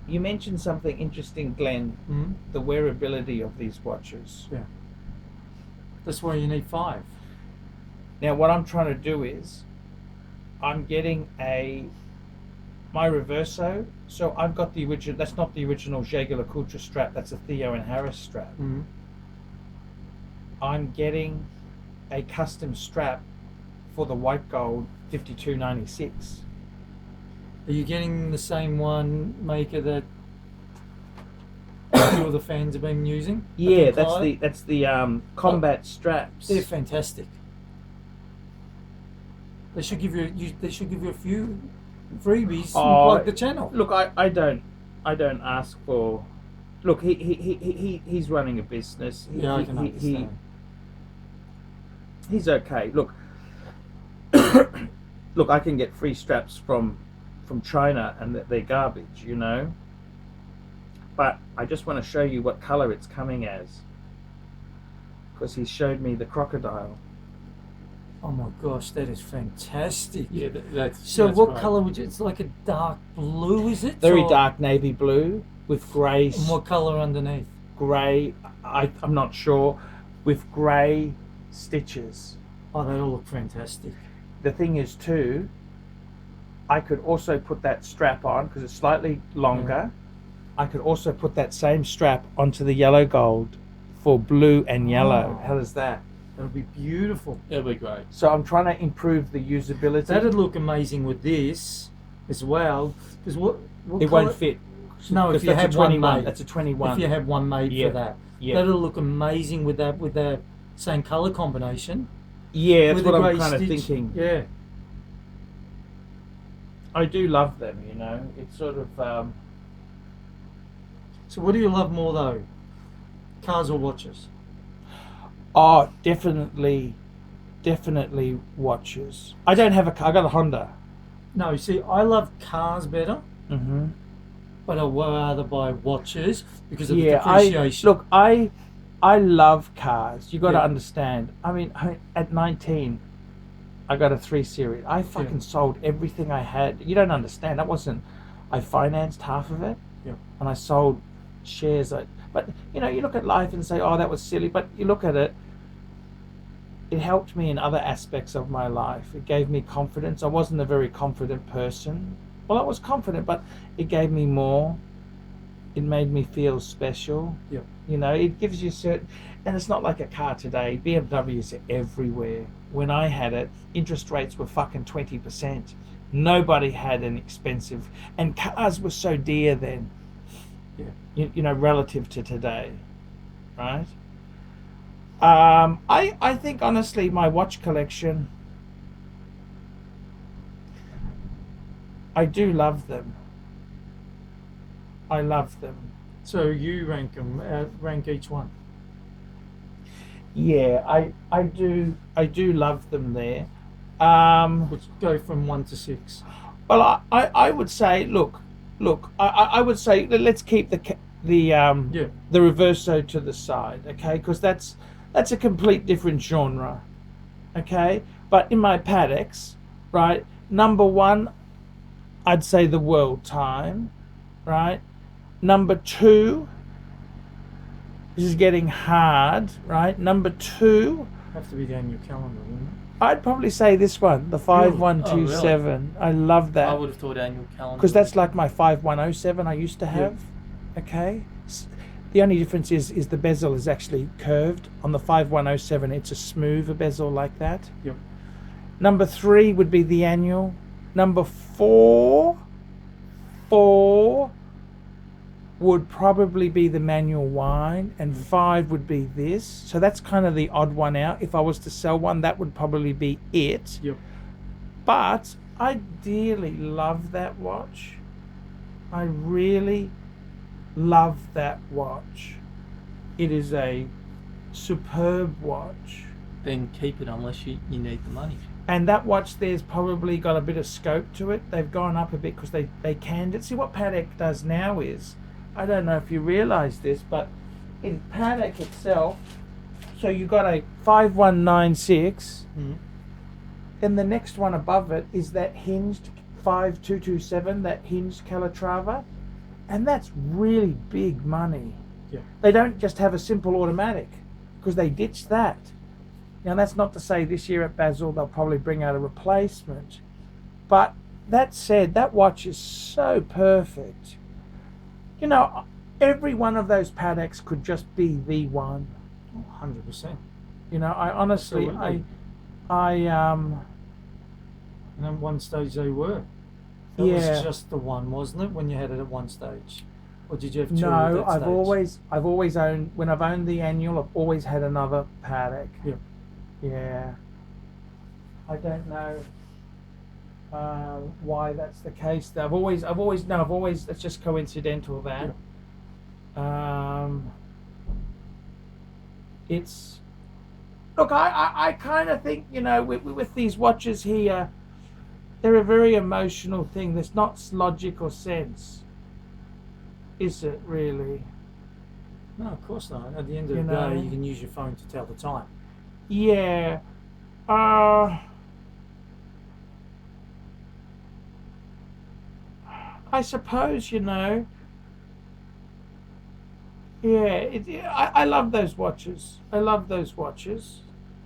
You mentioned something interesting, Glenn. The wearability of these watches. Yeah. That's why you need 5. Now, what I'm trying to do is, I'm getting my Reverso. So I've got the original. That's not the original Jaeger-LeCoultre strap. That's a Theo and Harris strap. I'm getting a custom strap for the white gold 5296. Are you getting the same one maker that a few of the fans have been using? Yeah, that's the combat straps. They're fantastic. They should give you a few freebies and plug the channel. Look, I don't ask for. Look, he's running a business. I can understand. He's okay. Look, look, I can get free straps from China, and they're garbage, you know. But I just want to show you what color it's coming as, because he showed me the crocodile. Oh my gosh, that is fantastic. Yeah, that's so. That's what great. color would you? It's like a dark blue, is it? Very dark navy blue with grey. And what color underneath? Grey. I'm not sure. With grey stitches. Oh, they all look fantastic. The thing is too, I could also put that strap on because it's slightly longer. I could also put that same strap onto the yellow gold for blue and yellow. How does that? That'll be beautiful. It'll be great. So I'm trying to improve the usability. That'd look amazing with this as well. Because what it colour? won't fit. No, if you that's had a one 21. made. That's a 21. If you had one made Yeah. for that, Yeah. that'll look amazing with that same color combination. Yeah, that's with what the I'm grey kind of stitch. thinking. Yeah. I do love them, you know. It's sort of. So what do you love more though? Cars or watches? Oh, definitely watches. I don't have a car. I got a Honda. No, see, I love cars better, Mm-hmm. but I would rather buy watches because of the Yeah, depreciation. I love cars. You got to Yeah. understand. I mean, at 19, I got a 3 Series. I fucking sold everything I had. You don't understand. I financed half of it, and I sold shares. But you know, you look at life and say, "Oh, that was silly." But you look at it. It helped me in other aspects of my life. It gave me confidence. I wasn't a very confident person. Well, I was confident, but it gave me more. It made me feel special. Yeah. You know, it gives you certain, and it's not like a car today. BMWs are everywhere. When I had it, interest rates were fucking 20%. Nobody had an expensive, and cars were so dear then. Yeah. You know, relative to today, right? I think honestly my watch collection, I do love them. I love them. So you rank them, rank each one. Yeah, I do love them there. Let's go from 1 to 6. Well, I would say, look, I would say let's keep the Reverso to the side, okay? Because that's a complete different genre, okay? But in my Pateks, right, number 1, I'd say the World Time, right? Number 2, this is getting hard, right? Number 2, Have to be the annual calendar, wouldn't it? I'd probably say this one, the 5127. I love that. I would have thought annual calendar. Because that's like my 5107 I used to have, okay? The only difference is the bezel is actually curved. On the 5107, it's a smoother bezel like that. Yep. Number 3 would be the annual. Number 4 would probably be the manual wine, and 5 would be this. So that's kind of the odd one out. If I was to sell one, that would probably be it. Yep. But I dearly love that watch. I really love that watch. It is a superb watch. Then keep it unless you need the money. And that watch there's probably got a bit of scope to it. They've gone up a bit because they canned it. See what Patek does now is, I don't know if you realise this, but in Patek itself, so you got a 5196, then the next one above it is that hinged 5227, that hinged Calatrava. And that's really big money. Yeah. They don't just have a simple automatic because they ditched that. Now, that's not to say this year at Basel they'll probably bring out a replacement. But that said, that watch is so perfect. You know, every one of those Pateks could just be the one. 100%. You know, I honestly, Absolutely. And at one stage they were. That Yeah. was just the one, wasn't it? When you had it at one stage, or did you have two? No, at that I've always owned. When I've owned the annual, I've always had another Patek. Yeah. Yeah. I don't know why that's the case. I've always. It's just coincidental that. It's. Look, I kind of think, you know, with these watches here, they're a very emotional thing. There's not logic or sense, is it really? No, of course not. At the end of the know? day, you can use your phone to tell the time. Yeah. I suppose, you know. Yeah, I love those watches. I love those watches.